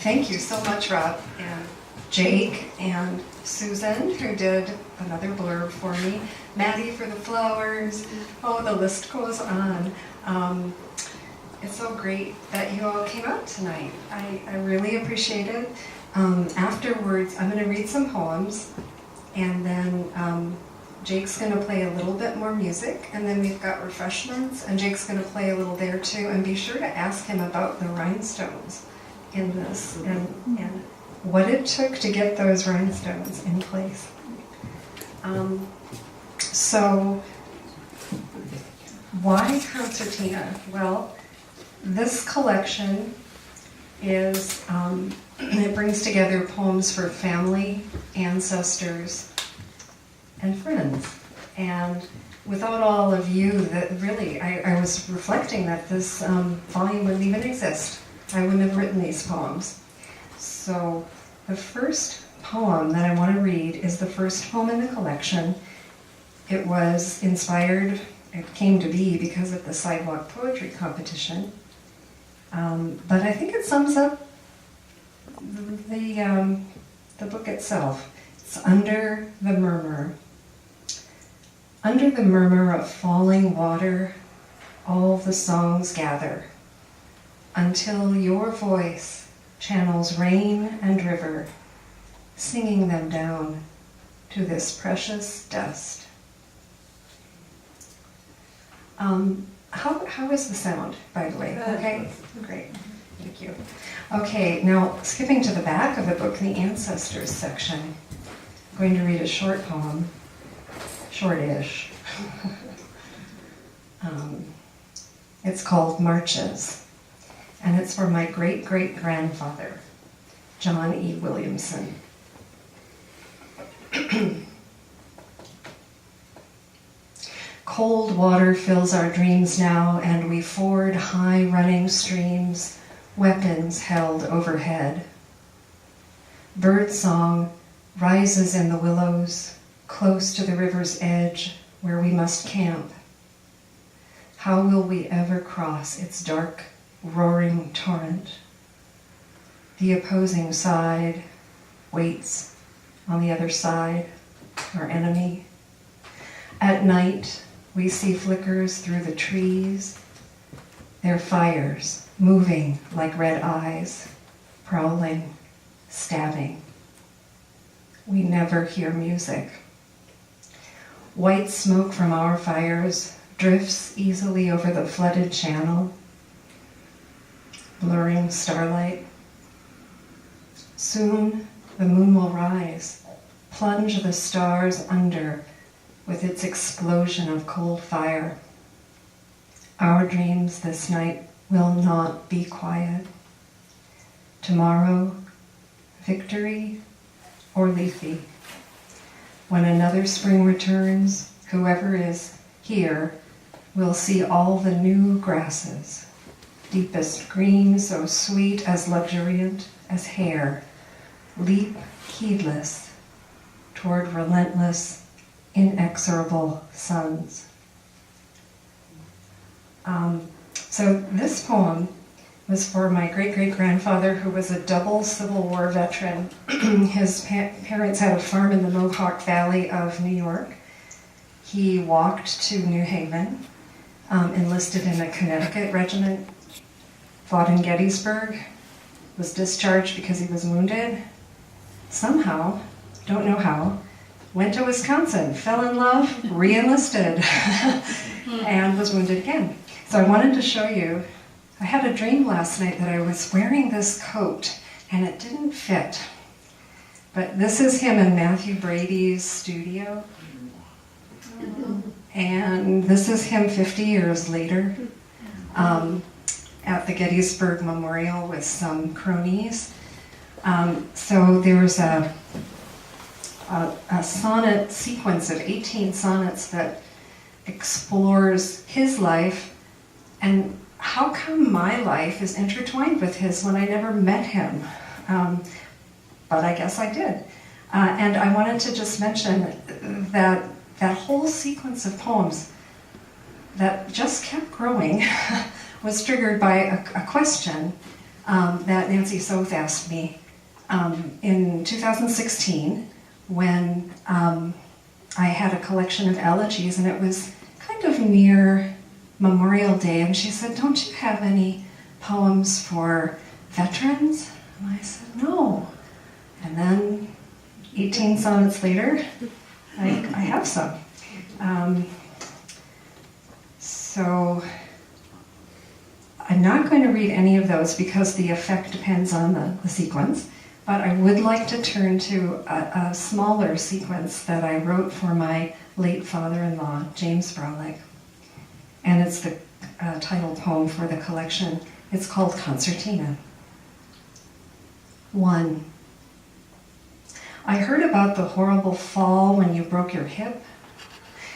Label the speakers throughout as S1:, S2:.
S1: Thank you so much, Rob, and Jake, and Susan, who did another blurb for me, Maddie for the flowers. Oh, the list goes on. It's so great that you all came out tonight. I really appreciate it. Afterwards, I'm going to read some poems, and then Jake's going to play a little bit more music, and then we've got refreshments, and Jake's going to play a little there too, and be sure to ask him about the rhinestones in this, and what it took to get those rhinestones in place. So, why Concertina? Well, this collection is, it brings together poems for family, ancestors, and friends. And without all of you, that really, I was reflecting that this volume wouldn't even exist. I wouldn't have written these poems. So the first poem that I want to read is the first poem in the collection. It was inspired, it came to be because of the sidewalk poetry competition. But I think it sums up the book itself. It's Under the Murmur. Under the murmur of falling water, all the songs gather, until your voice channels rain and river, singing them down to this precious dust. How is the sound, by the way? Okay, great, thank you. Okay, now skipping to the back of the book, the Ancestors section, I'm going to read a short poem, short-ish. It's called Marches, and it's for my great-great-grandfather, John E. Williamson. Cold water fills our dreams now, and we ford high-running streams, weapons held overhead. Birdsong rises in the willows, close to the river's edge, where we must camp. How will we ever cross its dark, roaring torrent? The opposing side waits on the other side, our enemy. At night, we see flickers through the trees, their fires moving like red eyes, prowling, stabbing. We never hear music. White smoke from our fires drifts easily over the flooded channel, blurring starlight. Soon the moon will rise, plunge the stars under with its explosion of cold fire. Our dreams this night will not be quiet. Tomorrow, victory or leafy. When another spring returns, whoever is here will see all the new grasses, deepest green, so sweet as luxuriant as hair, leap heedless toward relentless, inexorable suns. So this poem was for my great-great-grandfather, who was a double Civil War veteran. His parents had a farm in the Mohawk Valley of New York. He walked to New Haven, enlisted in a Connecticut regiment, fought in Gettysburg, was discharged because he was wounded. Somehow, don't know how, went to Wisconsin, fell in love, re-enlisted, and was wounded again. So I wanted to show you, I had a dream last night that I was wearing this coat, and it didn't fit. But this is him in Matthew Brady's studio. And this is him 50 years later at the Gettysburg Memorial with some cronies. So there's a sonnet sequence of 18 sonnets that explores his life and how come my life is intertwined with his when I never met him. But I guess I did. And I wanted to just mention that that whole sequence of poems that just kept growing was triggered by a question that Nancy Soth asked me in 2016 when I had a collection of elegies, and it was kind of near Memorial Day, and she said, "Don't you have any poems for veterans?" And I said, "No." And then 18 sonnets later, I have some. So I'm not going to read any of those because the effect depends on the sequence, but I would like to turn to a smaller sequence that I wrote for my late father-in-law, James Browlick. And it's the title poem for the collection. It's called Concertina. 1. I heard about the horrible fall when you broke your hip.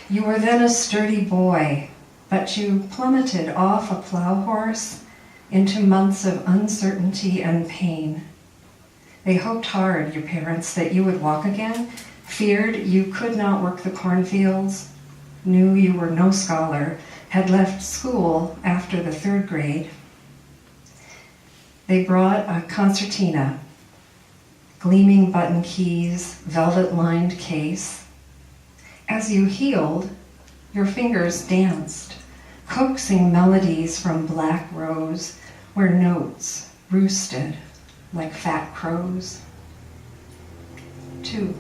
S1: You were then a sturdy boy, but you plummeted off a plow horse into months of uncertainty and pain. They hoped hard, your parents, that you would walk again, feared you could not work the cornfields, knew you were no scholar, had left school after the 3rd grade. They brought a concertina, gleaming button keys, velvet-lined case. As you healed, your fingers danced, coaxing melodies from black rose where notes roosted like fat crows. 2.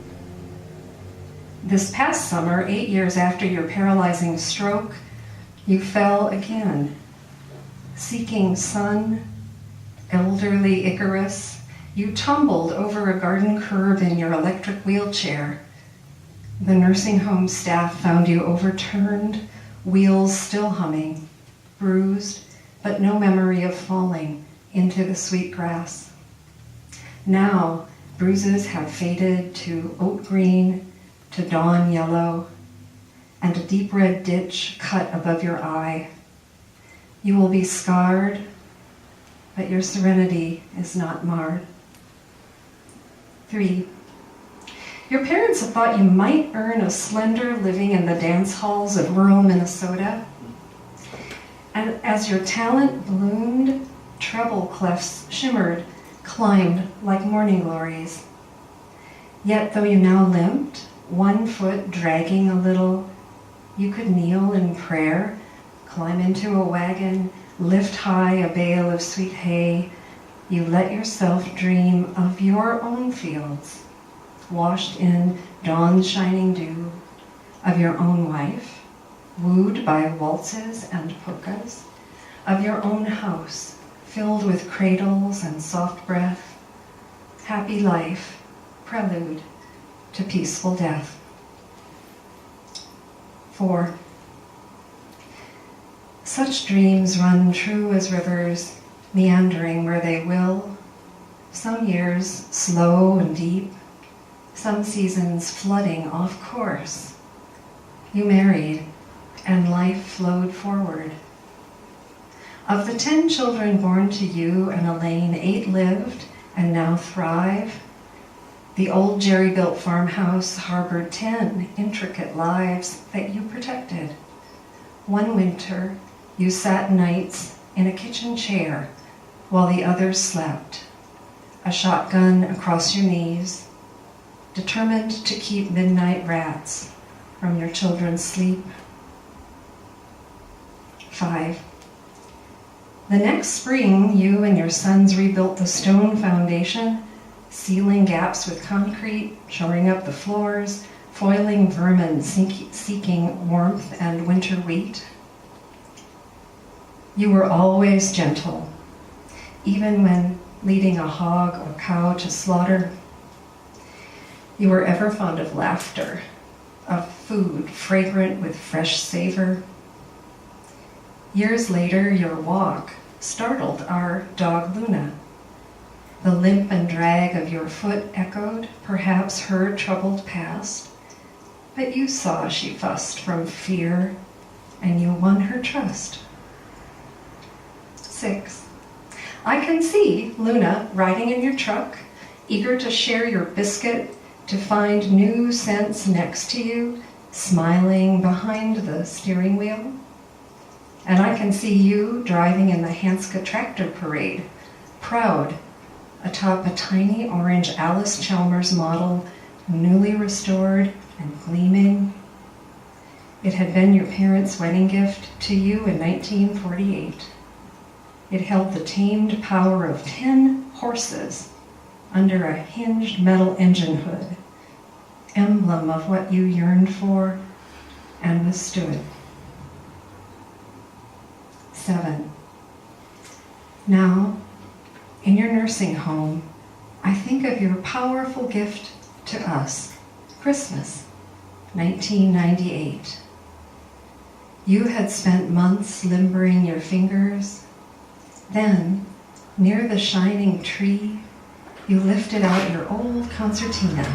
S1: This past summer, 8 years after your paralyzing stroke, you fell again, seeking sun, elderly Icarus. You tumbled over a garden curb in your electric wheelchair. The nursing home staff found you overturned, wheels still humming, bruised, but no memory of falling into the sweet grass. Now, bruises have faded to oat green, to dawn yellow, and a deep red ditch cut above your eye. You will be scarred, but your serenity is not marred. 3. Your parents have thought you might earn a slender living in the dance halls of rural Minnesota. And as your talent bloomed, treble clefs shimmered, climbed like morning glories. Yet though you now limped, one foot dragging a little, you could kneel in prayer, climb into a wagon, lift high a bale of sweet hay. You let yourself dream of your own fields, washed in dawn's shining dew, of your own wife, wooed by waltzes and polkas, of your own house, filled with cradles and soft breath, happy life, prelude to peaceful death. 4. Such dreams run true as rivers, meandering where they will, some years slow and deep, some seasons flooding off course. You married, and life flowed forward. Of the 10 children born to you and Elaine, 8 lived and now thrive. The old jerry-built farmhouse harbored 10 intricate lives that you protected. One winter, you sat nights in a kitchen chair while the others slept, a shotgun across your knees, determined to keep midnight rats from your children's sleep. 5. The next spring, you and your sons rebuilt the stone foundation, sealing gaps with concrete, shoring up the floors, foiling vermin seeking warmth and winter wheat. You were always gentle, even when leading a hog or cow to slaughter. You were ever fond of laughter, of food fragrant with fresh savor. Years later, your walk startled our dog Luna. The limp and drag of your foot echoed, perhaps her troubled past, but you saw she fussed from fear, and you won her trust. 6. I can see Luna riding in your truck, eager to share your biscuit, to find new scents next to you, smiling behind the steering wheel. And I can see you driving in the Hanska tractor parade, proud atop a tiny orange Alice Chalmers model, newly restored and gleaming. It had been your parents' wedding gift to you in 1948. It held the tamed power of 10 horses under a hinged metal engine hood, emblem of what you yearned for and withstood. 7. Now, in your nursing home, I think of your powerful gift to us, Christmas, 1998. You had spent months limbering your fingers. Then, near the shining tree, you lifted out your old concertina,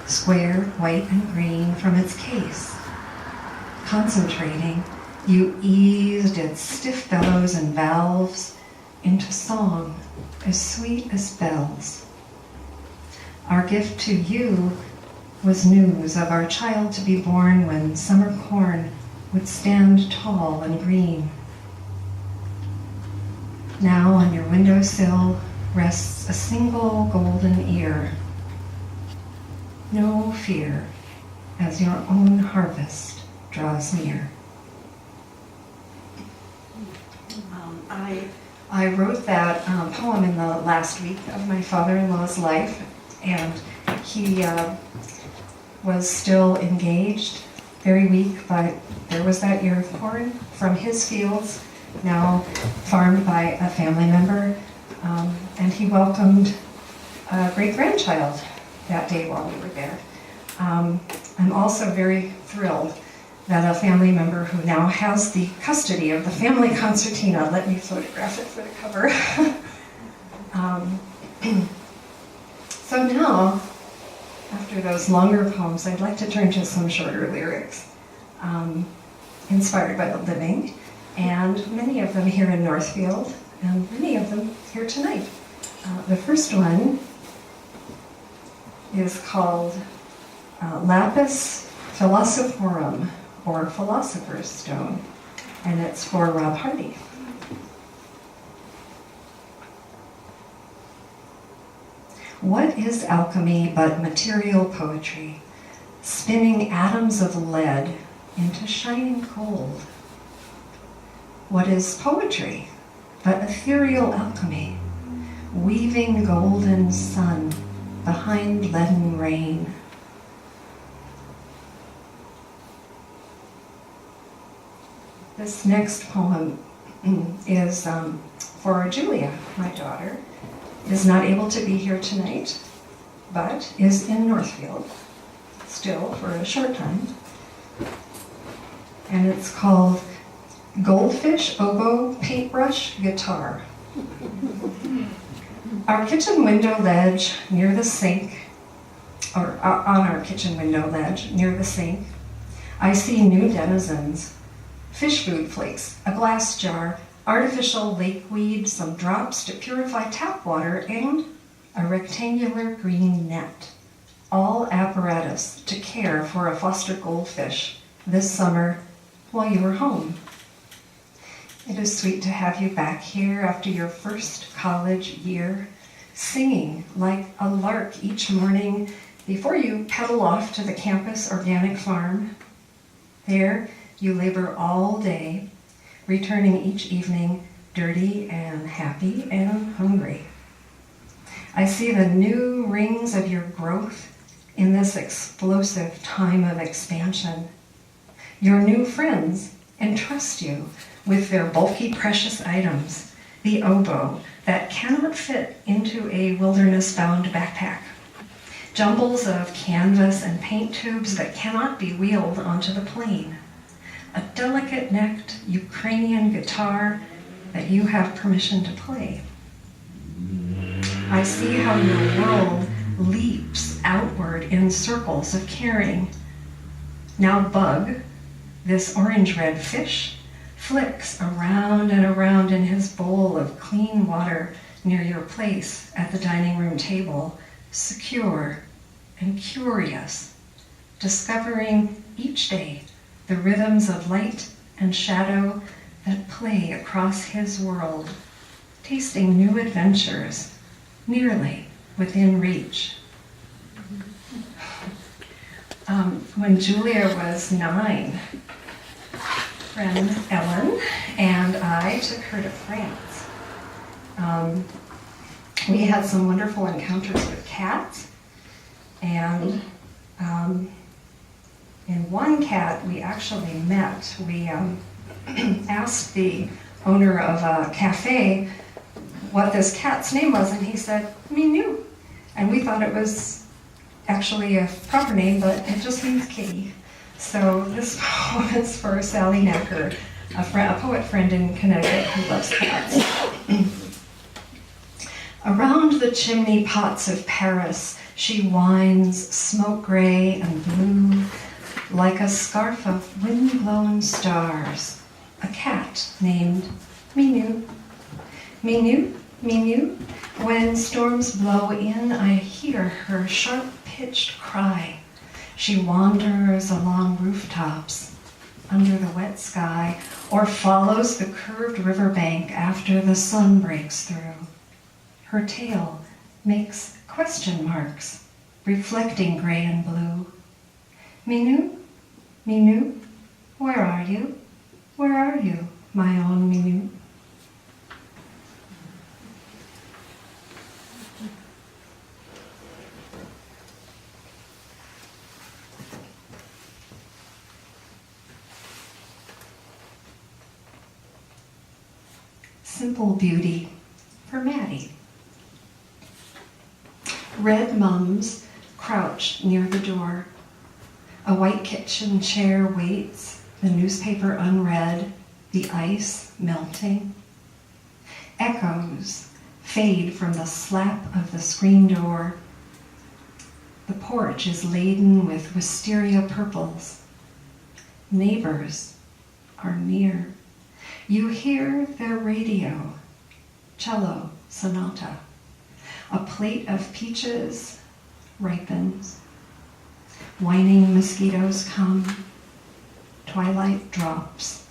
S1: square, white, and green from its case. Concentrating, you eased its stiff bellows and valves into song as sweet as bells. Our gift to you was news of our child to be born when summer corn would stand tall and green. Now on your windowsill rests a single golden ear. No fear as your own harvest draws near. I wrote that poem in the last week of my father-in-law's life, and he was still engaged, very weak, but there was that ear of corn from his fields, now farmed by a family member, and he welcomed a great-grandchild that day while we were there. I'm also very thrilled that a family member who now has the custody of the family concertina let me photograph it for the cover. So now, after those longer poems, I'd like to turn to some shorter lyrics, inspired by the living, and many of them here in Northfield, and many of them here tonight. The first one is called Lapis Philosophorum, or Philosopher's Stone, and it's for Rob Hardy. What is alchemy but material poetry, spinning atoms of lead into shining gold? What is poetry but ethereal alchemy, weaving golden sun behind leaden rain? This next poem is for Julia, my daughter, is not able to be here tonight, but is in Northfield, still for a short time. And it's called Goldfish Oboe Paintbrush Guitar. Our kitchen window ledge near the sink, or on our kitchen window ledge near the sink, I see new denizens. Fish food flakes, a glass jar, artificial lake weed, some drops to purify tap water, and a rectangular green net. All apparatus to care for a foster goldfish this summer while you were home. It is sweet to have you back here after your first college year, singing like a lark each morning before you pedal off to the campus organic farm. There, you labor all day, returning each evening dirty and happy and hungry. I see the new rings of your growth in this explosive time of expansion. Your new friends entrust you with their bulky precious items, the oboe that cannot fit into a wilderness-bound backpack, jumbles of canvas and paint tubes that cannot be wheeled onto the plane, a delicate-necked Ukrainian guitar that you have permission to play. I see how your world leaps outward in circles of caring. Now Bug, this orange-red fish, flicks around and around in his bowl of clean water near your place at the dining room table, secure and curious, discovering each day the rhythms of light and shadow that play across his world, tasting new adventures, nearly within reach. When Julia was 9, friend Ellen and I took her to France. We had some wonderful encounters with cats, and in one cat we actually met. We asked the owner of a cafe what this cat's name was, and he said, Minou. And we thought it was actually a proper name, but it just means kitty. So this poem is for Sally Necker, a poet friend in Connecticut who loves cats. Around the chimney pots of Paris, she winds smoke gray and blue, like a scarf of wind-blown stars, a cat named Minou. Minou, Minou, when storms blow in, I hear her sharp-pitched cry. She wanders along rooftops, under the wet sky, or follows the curved riverbank after the sun breaks through. Her tail makes question marks, reflecting gray and blue. Minou, Minou, where are you? Where are you, my own Minou? Simple beauty for Maddie. Red mums crouch near the door. A white kitchen chair waits, the newspaper unread, the ice melting. Echoes fade from the slap of the screen door. The porch is laden with wisteria purples. Neighbors are near. You hear their radio, cello sonata. A plate of peaches ripens. Whining mosquitoes come. Twilight drops.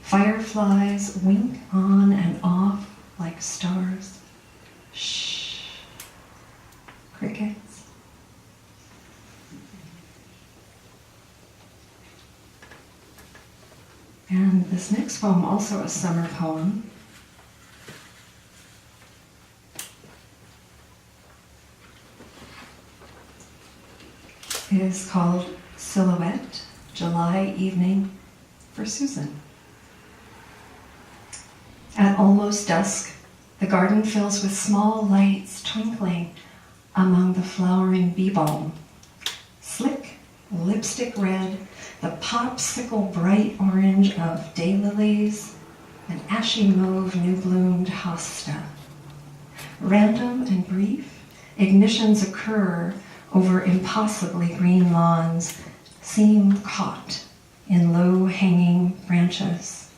S1: Fireflies wink on and off like stars. Shh. Crickets. And this next poem, also a summer poem, is called Silhouette, July Evening for Susan. At almost dusk, the garden fills with small lights twinkling among the flowering bee balm. Slick, lipstick red, the popsicle bright orange of daylilies, and ashy mauve new-bloomed hosta. Random and brief, ignitions occur over impossibly green lawns, seem caught in low-hanging branches.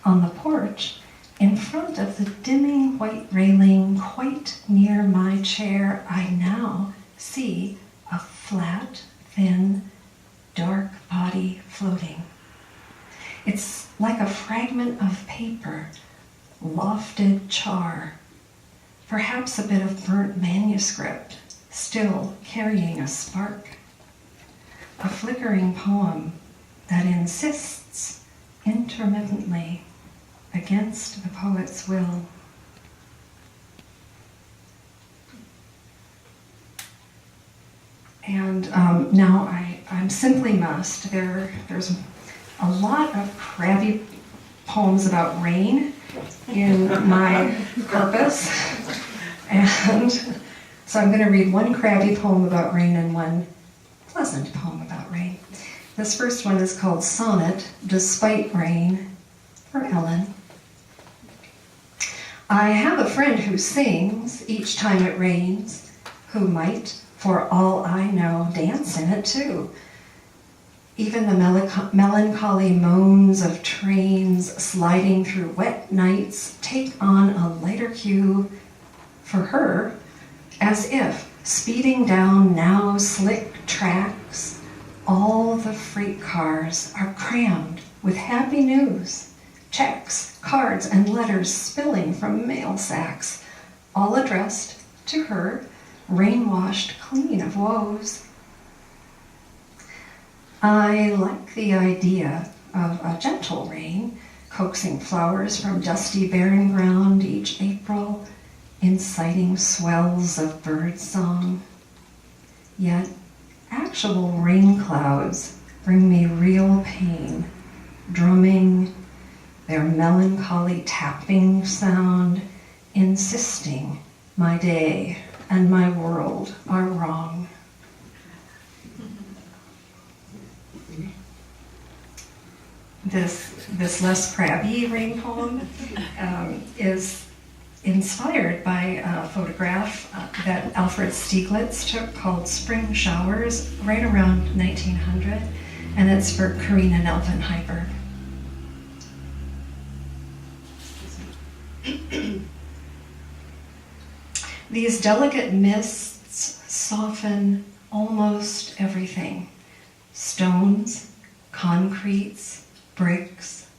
S1: On the porch, in front of the dimming white railing quite near my chair, I now see a flat, thin, dark body floating. It's like a fragment of paper, lofted char, perhaps a bit of burnt manuscript, still carrying a spark. A flickering poem that insists intermittently against the poet's will. And now I'm simply must. There's a lot of crabby poems about rain in my corpus. And so I'm going to read one crabby poem about rain and one pleasant poem about rain. This first one is called Sonnet, Despite Rain, for Ellen. I have a friend who sings each time it rains, who might, for all I know, dance in it too. Even the melancholy moans of trains sliding through wet nights take on a lighter hue for her, as if speeding down now slick tracks, all the freight cars are crammed with happy news checks, cards, and letters spilling from mail sacks, all addressed to her, rain-washed clean of woes. I like the idea of a gentle rain, coaxing flowers from dusty barren ground each April, inciting swells of bird song. Yet actual rain clouds bring me real pain, drumming, their melancholy tapping sound, insisting my day and my world are wrong. This less crabby rain poem is inspired by a photograph that Alfred Stieglitz took called Spring Showers right around 1900, and it's for Karina Nelvenhyper. These delicate mists soften almost everything. Stones, concretes, bricks.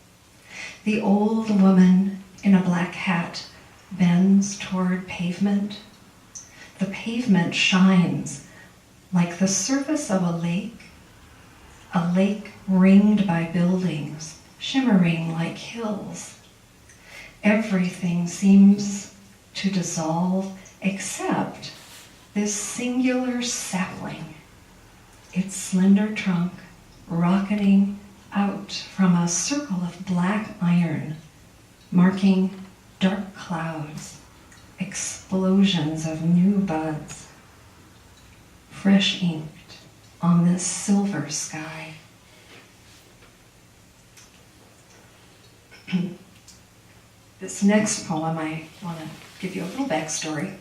S1: The old woman in a black hat bends toward pavement. The pavement shines like the surface of a lake ringed by buildings, shimmering like hills. Everything seems to dissolve except this singular sapling, its slender trunk rocketing out from a circle of black iron, marking dark clouds, explosions of new buds, fresh inked on this silver sky. This next poem, I want to give you a little backstory.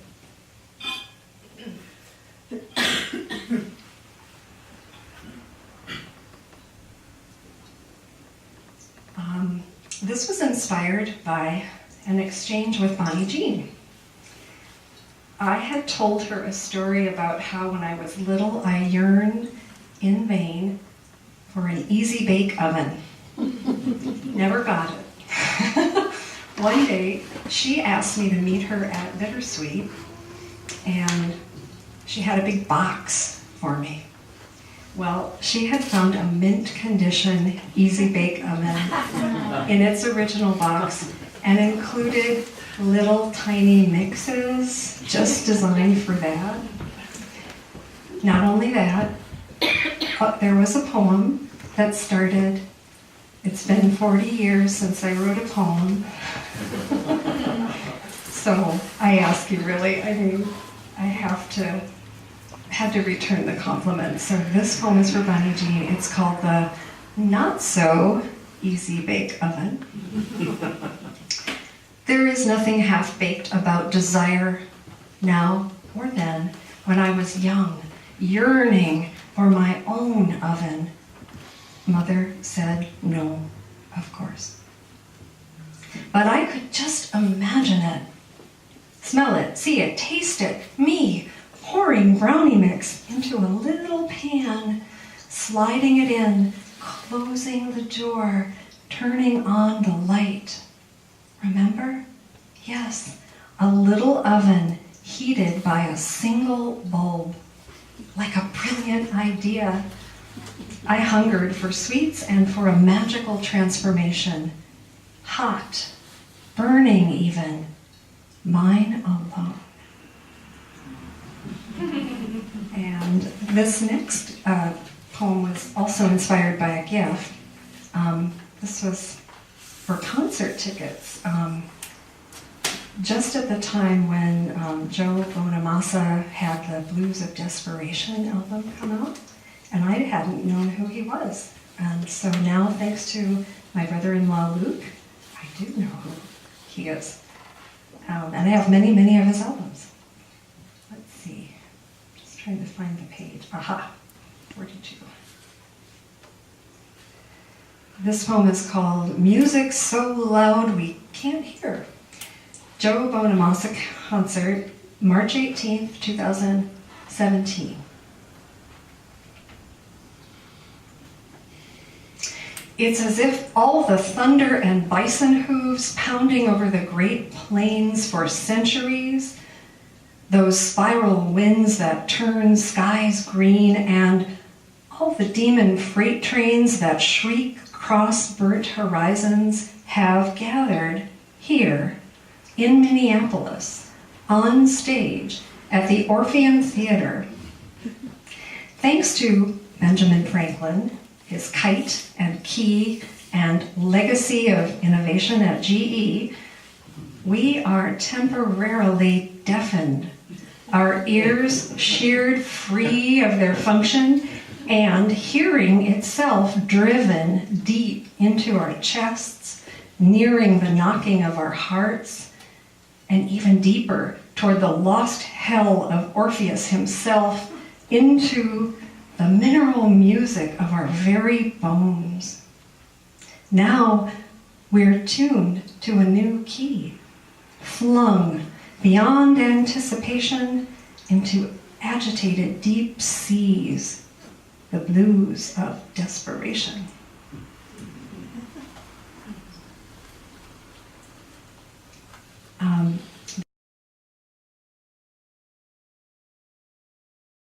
S1: This was inspired by an exchange with Bonnie Jean. I had told her a story about how when I was little, I yearned in vain for an easy bake oven. Never got it. One day, she asked me to meet her at Bittersweet, and she had a big box for me. Well, she had found a mint condition easy bake oven in its original box and included little tiny mixes just designed for that. Not only that, but there was a poem that started, "It's been 40 years since I wrote a poem." So I ask you really, I mean, I had to return the compliment. So this poem is for Bonnie Jean. It's called The Not So Easy Bake Oven. There is nothing half-baked about desire now or then when I was young, yearning for my own oven. Mother said no, of course. But I could just imagine it. Smell it, see it, taste it, me, pouring brownie mix into a little pan, sliding it in, closing the door, turning on the light. Remember? Yes, a little oven heated by a single bulb. Like a brilliant idea. I hungered for sweets and for a magical transformation. Hot, burning even, mine alone. And this next poem was also inspired by a gift. This was for concert tickets. Just at the time when Joe Bonamassa had the Blues of Desperation album come out, and I hadn't known who he was. And so now, thanks to my brother-in-law Luke, I do know who he is. And I have many, many of his albums. Let's see. Just trying to find the page. Aha, 42. This poem is called Music So Loud We Can't Hear. Joe Bonamassa concert, March 18th, 2017. It's as if all the thunder and bison hooves pounding over the Great Plains for centuries, those spiral winds that turn skies green, and all the demon freight trains that shriek across burnt horizons have gathered here in Minneapolis, on stage at the Orpheum Theater. Thanks to Benjamin Franklin, his kite and key and legacy of innovation at GE, we are temporarily deafened, our ears sheared free of their function, and hearing itself driven deep into our chests, nearing the knocking of our hearts, and even deeper toward the lost hell of Orpheus himself, into the mineral music of our very bones. Now we're tuned to a new key, flung beyond anticipation into agitated deep seas, the blues of desperation.